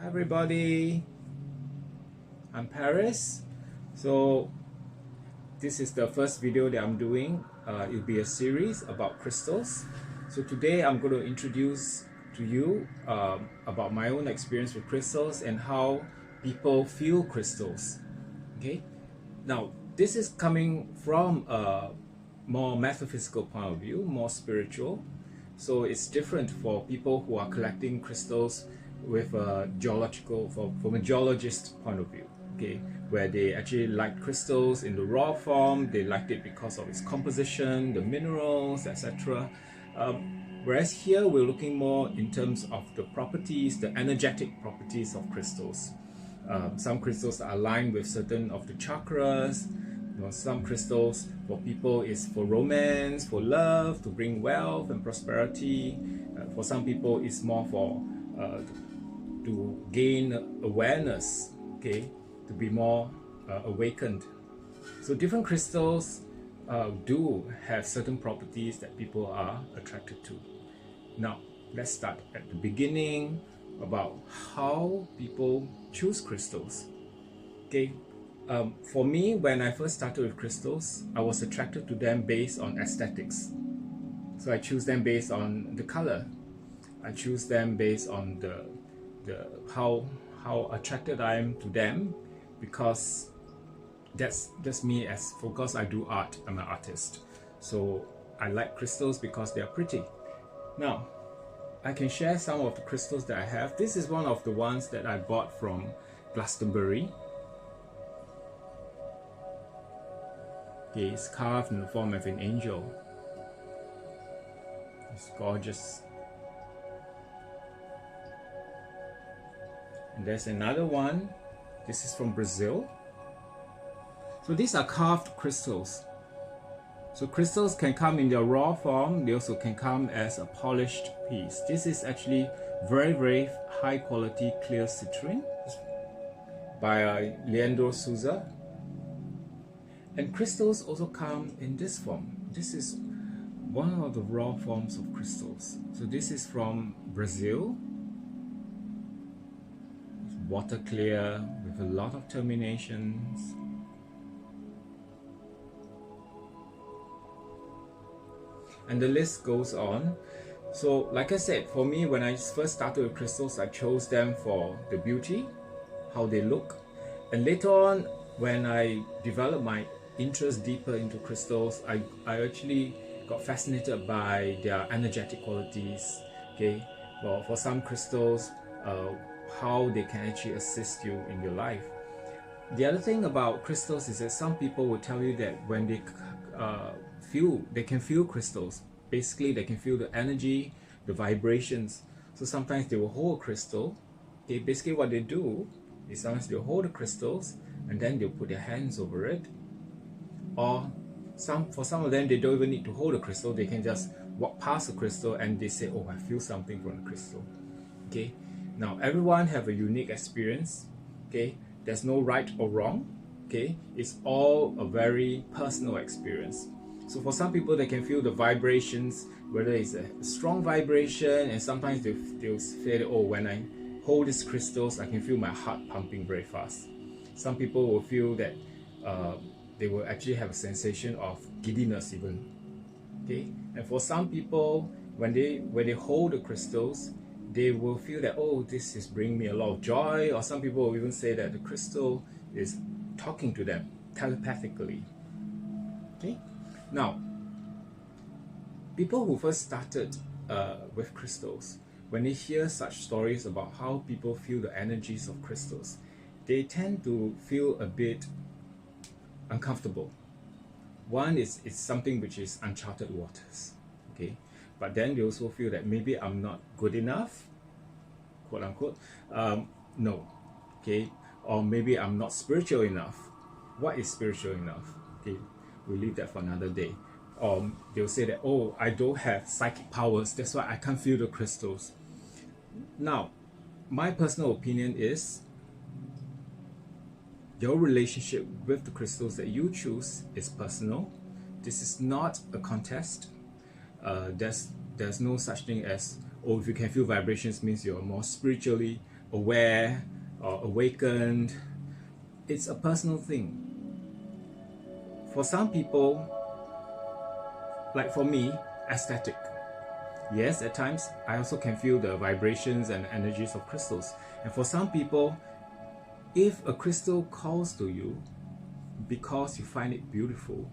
Hi everybody, I'm Paris. So this is the first video that I'm doing. It'll be a series about crystals. So today I'm going to introduce to you about my own experience with crystals and how people feel crystals. Okay, now this is coming from a more metaphysical point of view, more spiritual. So it's different for people who are collecting crystals with a geological, from a geologist point of view, okay, where they actually like crystals in the raw form. They liked it because of its composition, the minerals, etc. Whereas here we're looking more in terms of the properties, the energetic properties of crystals. Some crystals are aligned with certain of the chakras. Some crystals for people is for romance, for love, to bring wealth and prosperity. For some people it's more for to gain awareness, okay, to be more awakened. So different crystals do have certain properties that people are attracted to. Now let's start at the beginning about how people choose crystals. Okay, for me, when I first started with crystals, I was attracted to them based on aesthetics. So I choose them based on the color. I choose them based on the how attracted I am to them, because that's me, as because I do art. I'm an artist, so I like crystals because they are pretty. Now I can share some of the crystals that I have. This is one of the ones that I bought from Glastonbury. Okay, it's carved in the form of an angel. It's gorgeous. And there's another one. This is from Brazil. So these are carved crystals. So crystals can come in their raw form. They also can come as a polished piece. This is actually very high quality clear citrine by Leandro Souza. And crystals also come in this form. This is one of the raw forms of crystals. So this is from Brazil. It's water clear with a lot of terminations. And the list goes on. So like I said, for me, when I first started with crystals, I chose them for the beauty, how they look. And later on, when I developed my interest deeper into crystals, I actually got fascinated by their energetic qualities. Okay, well, for some crystals, how they can actually assist you in your life. The other thing about crystals is that some people will tell you that when they they can feel crystals. Basically, they can feel the energy, the vibrations. So sometimes they will hold a crystal. Okay, basically what they do is sometimes they'll hold the crystals and then they'll put their hands over it. Or for some of them, they don't even need to hold a crystal. They can just walk past the crystal and they say, oh, I feel something from the crystal. Okay, now everyone have a unique experience. Okay, there's no right or wrong. Okay, it's all a very personal experience. So for some people, they can feel the vibrations, whether it's a strong vibration, and sometimes they'll feel, oh, when I hold these crystals, I can feel my heart pumping very fast. Some people will feel that they will actually have a sensation of giddiness even. Okay, and for some people, when they hold the crystals, they will feel that, oh, this is bringing me a lot of joy. Or some people will even say that the crystal is talking to them telepathically. Okay, now people who first started with crystals, when they hear such stories about how people feel the energies of crystals, they tend to feel a bit uncomfortable. One is it's something which is uncharted waters, okay, but then they also feel that maybe I'm not good enough, quote unquote, no, okay, or maybe I'm not spiritual enough. What is spiritual enough? Okay, we'll leave that for another day. They'll say that, oh, I don't have psychic powers, that's why I can't feel the crystals. Now, my personal opinion is your relationship with the crystals that you choose is personal. This is not a contest. There's no such thing as, oh, if you can feel vibrations means you're more spiritually aware or awakened. It's a personal thing. For some people, like for me, aesthetic. Yes, at times I also can feel the vibrations and energies of crystals. And for some people, if a crystal calls to you because you find it beautiful,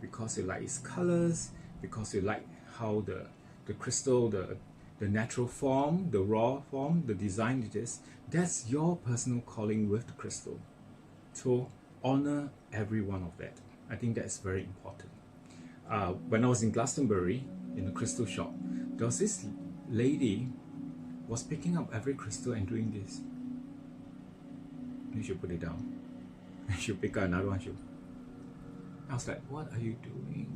because you like its colors, because you like how the crystal, the natural form, the raw form, the design it is, that's your personal calling with the crystal. So honor every one of that. I think that's very important. When I was in Glastonbury, in a crystal shop, there was this lady was picking up every crystal and doing this. You should put it down. You should pick up another one. I was like, what are you doing?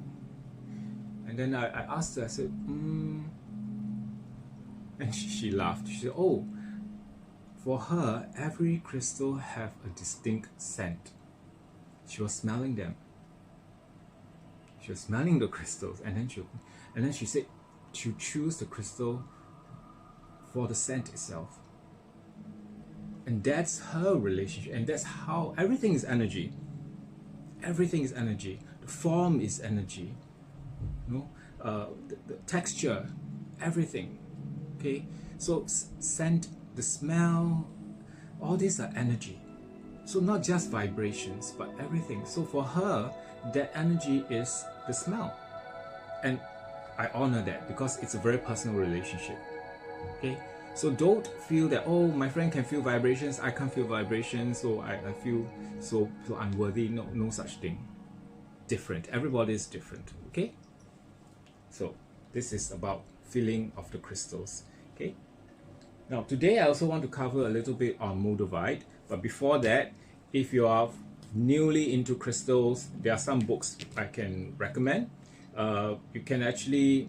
And then I asked her, I said, and she laughed. She said, oh, for her, every crystal have a distinct scent. She was smelling them. She was smelling the crystals, and then she said to choose the crystal for the scent itself. And that's her relationship, and that's how everything is energy. Everything is energy. The form is energy. You know, the texture, everything. Okay, so scent, the smell, all these are energy. So not just vibrations, but everything. So for her, that energy is the smell, and I honor that because it's a very personal relationship. Okay, so don't feel that, oh, my friend can feel vibrations, I can't feel vibrations, so I feel so unworthy. No such thing. Different. Everybody is different. Okay, so this is about feeling of the crystals. Okay, now today I also want to cover a little bit on Moldavite, but before that, if you are newly into crystals, there are some books I can recommend. You can actually,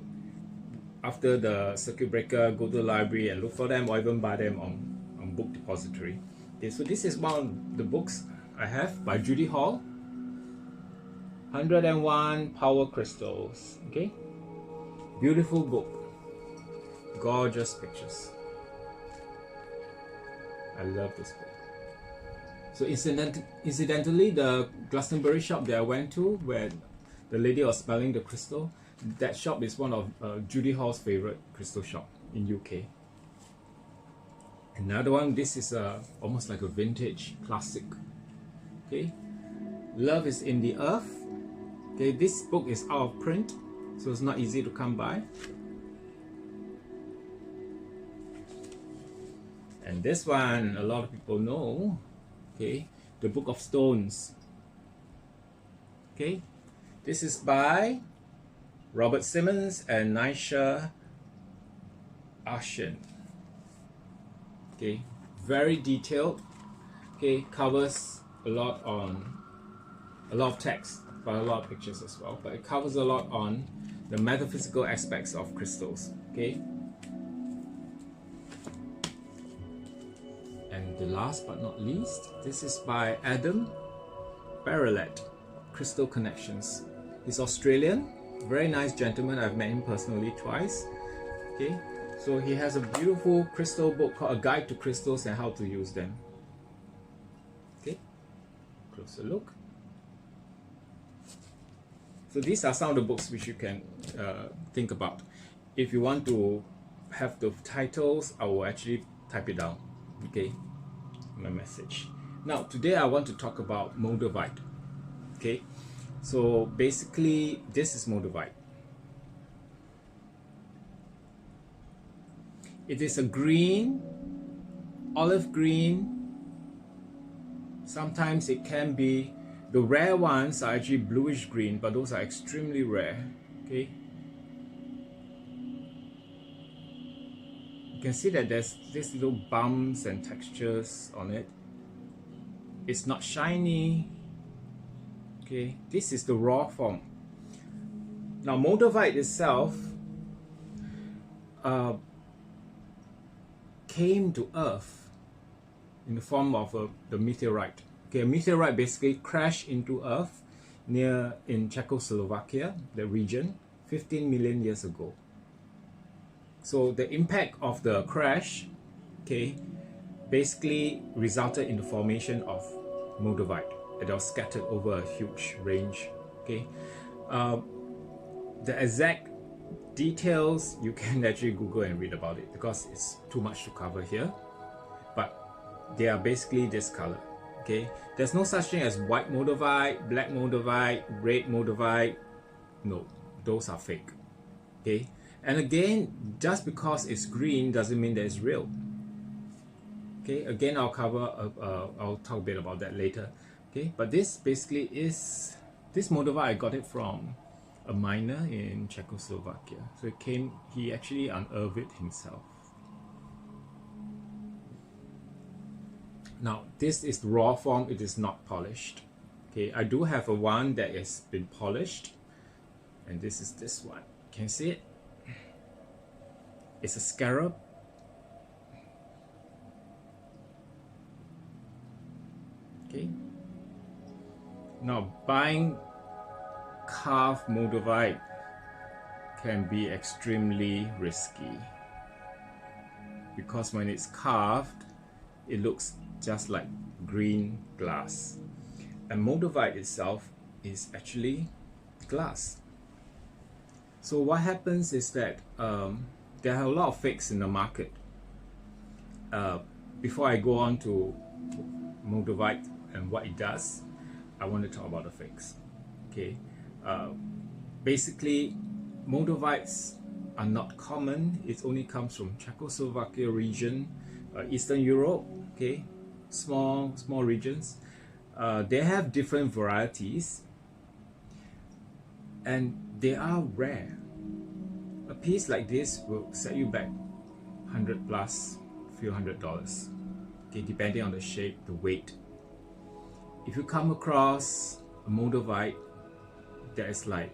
after the circuit breaker, go to the library and look for them, or even buy them on Book Depository. Okay, so this is one of the books I have by Judy Hall, 101 Power Crystals. Okay, beautiful book, gorgeous pictures. I love this book. So incidentally, the Glastonbury shop that I went to, where the lady was smelling the crystal, that shop is one of Judy Hall's favorite crystal shop in UK. Another one, this is almost like a vintage classic. Okay, Love is in the Earth. Okay, this book is out of print, so it's not easy to come by. And this one, a lot of people know. Okay, the Book of Stones. Okay, this is by Robert Simmons and Nisha Ashen. Okay, very detailed. Okay, covers a lot of text, but a lot of pictures as well. But it covers a lot on the metaphysical aspects of crystals. Okay. And the last but not least, this is by Adam Barelet, Crystal Connections. He's Australian, very nice gentleman. I've met him personally twice. Okay, so he has a beautiful crystal book called A Guide to Crystals and How to Use Them. Okay, closer look. So these are some of the books which you can think about. If you want to have the titles, I will actually type it down. Okay, my message. Now today I want to talk about Moldavite. Okay, so basically this is Moldavite. It is a green, olive green. Sometimes it can be, the rare ones are actually bluish green, but those are extremely rare. Okay, you can see that there's these little bumps and textures on it. It's not shiny. Okay, this is the raw form. Now Moldavite itself came to Earth in the form of the meteorite. Okay, a meteorite basically crashed into Earth in Czechoslovakia, the region, 15 million years ago. So the impact of the crash, okay, basically resulted in the formation of Moldavite that was scattered over a huge range. Okay, the exact details you can actually Google and read about it because it's too much to cover here, but they are basically this color. Okay, there's no such thing as white Moldavite, black Moldavite, red Moldavite. No, those are fake. Okay, and again, just because it's green doesn't mean that it's real. Okay, again, I'll talk a bit about that later. Okay, but this basically is this Moldavite. I got it from a miner in Czechoslovakia. So he actually unearthed it himself. Now, this is raw form, it is not polished. Okay, I do have a one that has been polished, and this is this one. Can you see it? It's a scarab. Okay. Now, buying carved Moldavite can be extremely risky because when it's carved, it looks just like green glass, and Moldavite itself is actually glass. So what happens is that there are a lot of fakes in the market. Before I go on to Moldavite and what it does, I want to talk about the fakes. Okay, basically Moldavites are not common. It only comes from Czechoslovakia region, Eastern Europe. Okay, small regions. They have different varieties and they are rare. A piece like this will set you back $100 plus, few $100. Okay, depending on the shape, the weight. If you come across a Moldavite that is like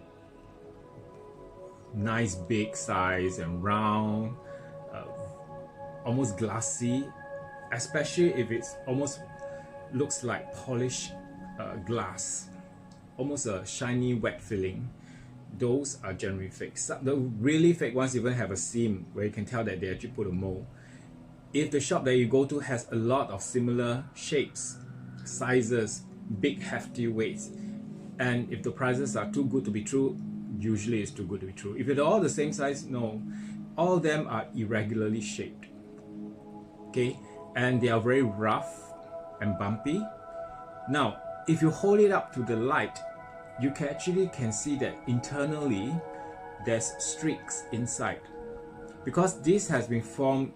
nice big size and round, almost glassy, especially if it's almost looks like polished glass, almost a shiny wet filling, those are generally fake. The really fake ones even have a seam where you can tell that they actually put a mold. If the shop that you go to has a lot of similar shapes, sizes, big hefty weights, and if the prices are too good to be true, usually it's too good to be true. If they're all the same size, no, all of them are irregularly shaped. Okay, and they are very rough and bumpy. Now, if you hold it up to the light, you can see that internally there's streaks inside, because this has been formed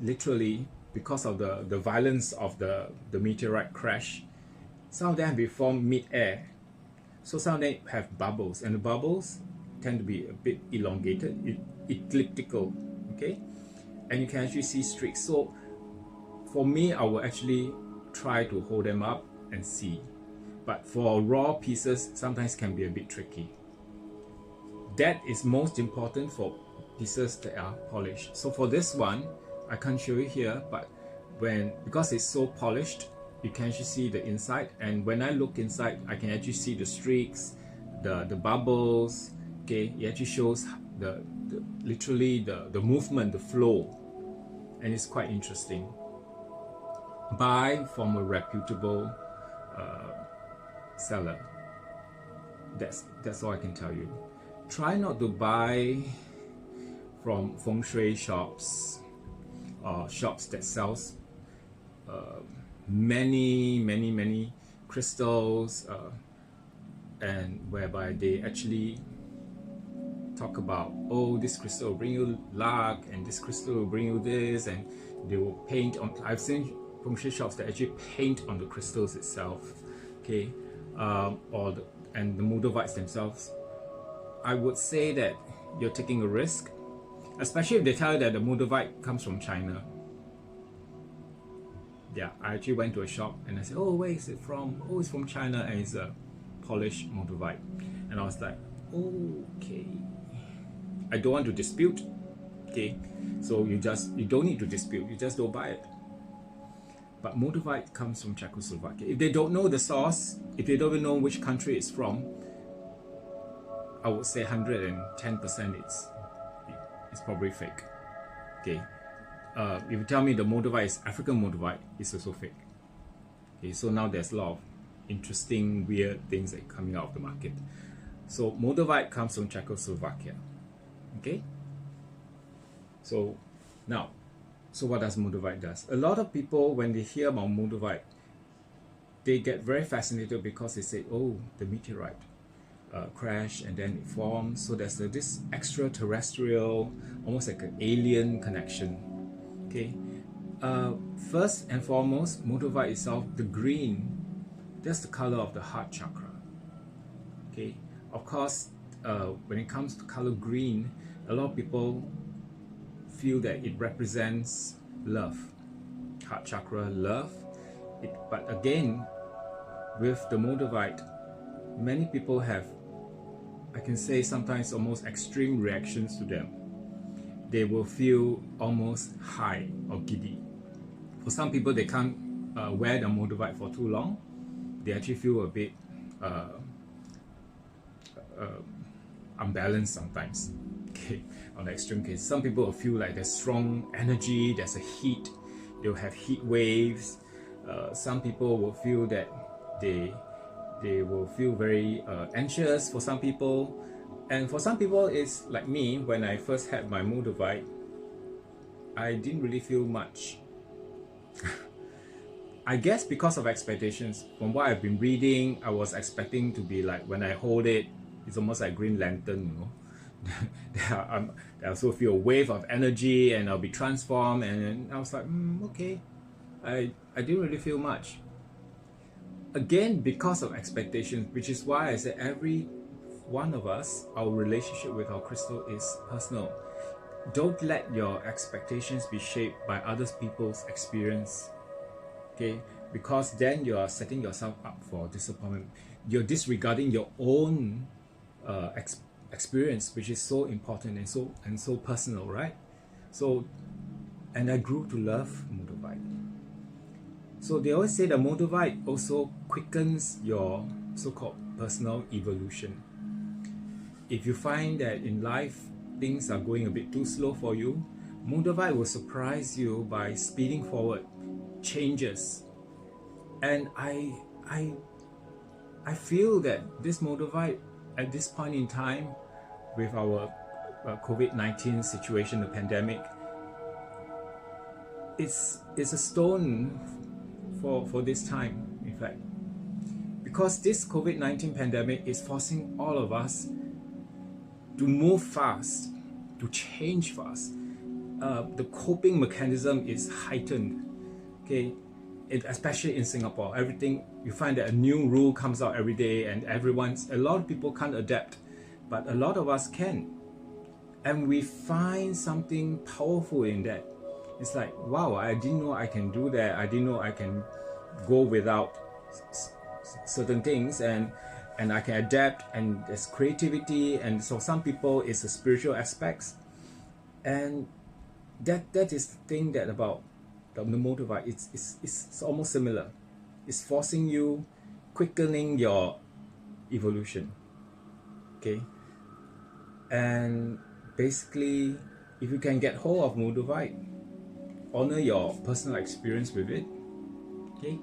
literally because of the violence of the meteorite crash. Some of them have been formed mid-air, so some of them have bubbles, and the bubbles tend to be a bit elongated, elliptical. Okay, and you can actually see streaks. So for me, I will actually try to hold them up and see, but for raw pieces sometimes can be a bit tricky. That is most important for pieces that are polished. So for this one, I can't show you here, but because it's so polished, you can actually see the inside, and when I look inside, I can actually see the streaks, the bubbles. Okay, it actually shows literally the movement, the flow, and it's quite interesting. Buy from a reputable seller. That's all I can tell you. Try not to buy from feng shui shops or shops that sells many crystals, and whereby they actually talk about, oh, this crystal will bring you luck, and this crystal will bring you this, and they will paint on. I've seen feng shui shops that actually paint on the crystals itself. Okay, and the Moldavites themselves. I would say that you're taking a risk, especially if they tell you that the Moldavite comes from China. Yeah, I actually went to a shop and I said, oh, where is it from? Oh, it's from China, and it's a polished Moldavite. And I was like, okay. I don't want to dispute. Okay, so you don't need to dispute, you just don't buy it. But Moldavite comes from Czechoslovakia. If they don't know the source, if they don't even know which country it's from, I would say 110% it's probably fake. Okay, if you tell me the Moldavite is African Moldavite, it's also fake. Okay, so now there's a lot of interesting, weird things that are coming out of the market. So Moldavite comes from Czechoslovakia. Okay. So now, so what does Moldavite does? A lot of people, when they hear about Moldavite, they get very fascinated because they say, oh, the meteorite crash and then it forms. So there's this extraterrestrial, almost like an alien connection. Okay. First and foremost, Moldavite itself, the green, that's the color of the heart chakra. Okay. Of course, when it comes to color green, a lot of people feel that it represents love, heart chakra, love. But again, with the Moldavite, many people have, I can say sometimes almost extreme reactions to them. They will feel almost high or giddy. For some people, they can't wear the Moldavite for too long. They actually feel a bit unbalanced sometimes. Okay, on the extreme case, some people will feel like there's strong energy, there's a heat, they'll have heat waves. Some people will feel that they will feel very anxious for some people, and for some people it's like me. When I first had my Moldavite, I didn't really feel much. I guess because of expectations. From what I've been reading, I was expecting to be like, when I hold it, it's almost like Green Lantern, you know. I also feel a wave of energy and I'll be transformed, and I was like, okay. I didn't really feel much. Again, because of expectations, which is why I said every one of us, our relationship with our crystal is personal. Don't let your expectations be shaped by other people's experience. Okay, because then you are setting yourself up for disappointment. You're disregarding your own experience, which is so important and so personal, right? So, and I grew to love Moldavite. So they always say that Moldavite also quickens your so-called personal evolution. If you find that in life things are going a bit too slow for you, Moldavite will surprise you by speeding forward changes. And I feel that this Moldavite at this point in time, with our COVID-19 situation, the pandemic, it's a stone for this time, in fact, because this COVID-19 pandemic is forcing all of us to move fast, to change fast. The coping mechanism is heightened. Okay, especially in Singapore, everything, you find that a new rule comes out every day, and a lot of people can't adapt, but a lot of us can, and we find something powerful in that. It's like, wow, I didn't know I can do that. I didn't know I can go without certain things, and I can adapt, and there's creativity. And so some people, it's the spiritual aspects, and that is the thing that about the Moldavite, it's almost similar. It's forcing you, quickening your evolution. Okay, and basically, if you can get hold of Moldavite, honor your personal experience with it. Okay,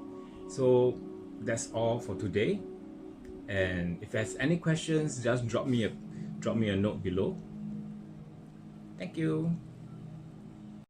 so that's all for today. And if there's any questions, just drop me a note below. Thank you.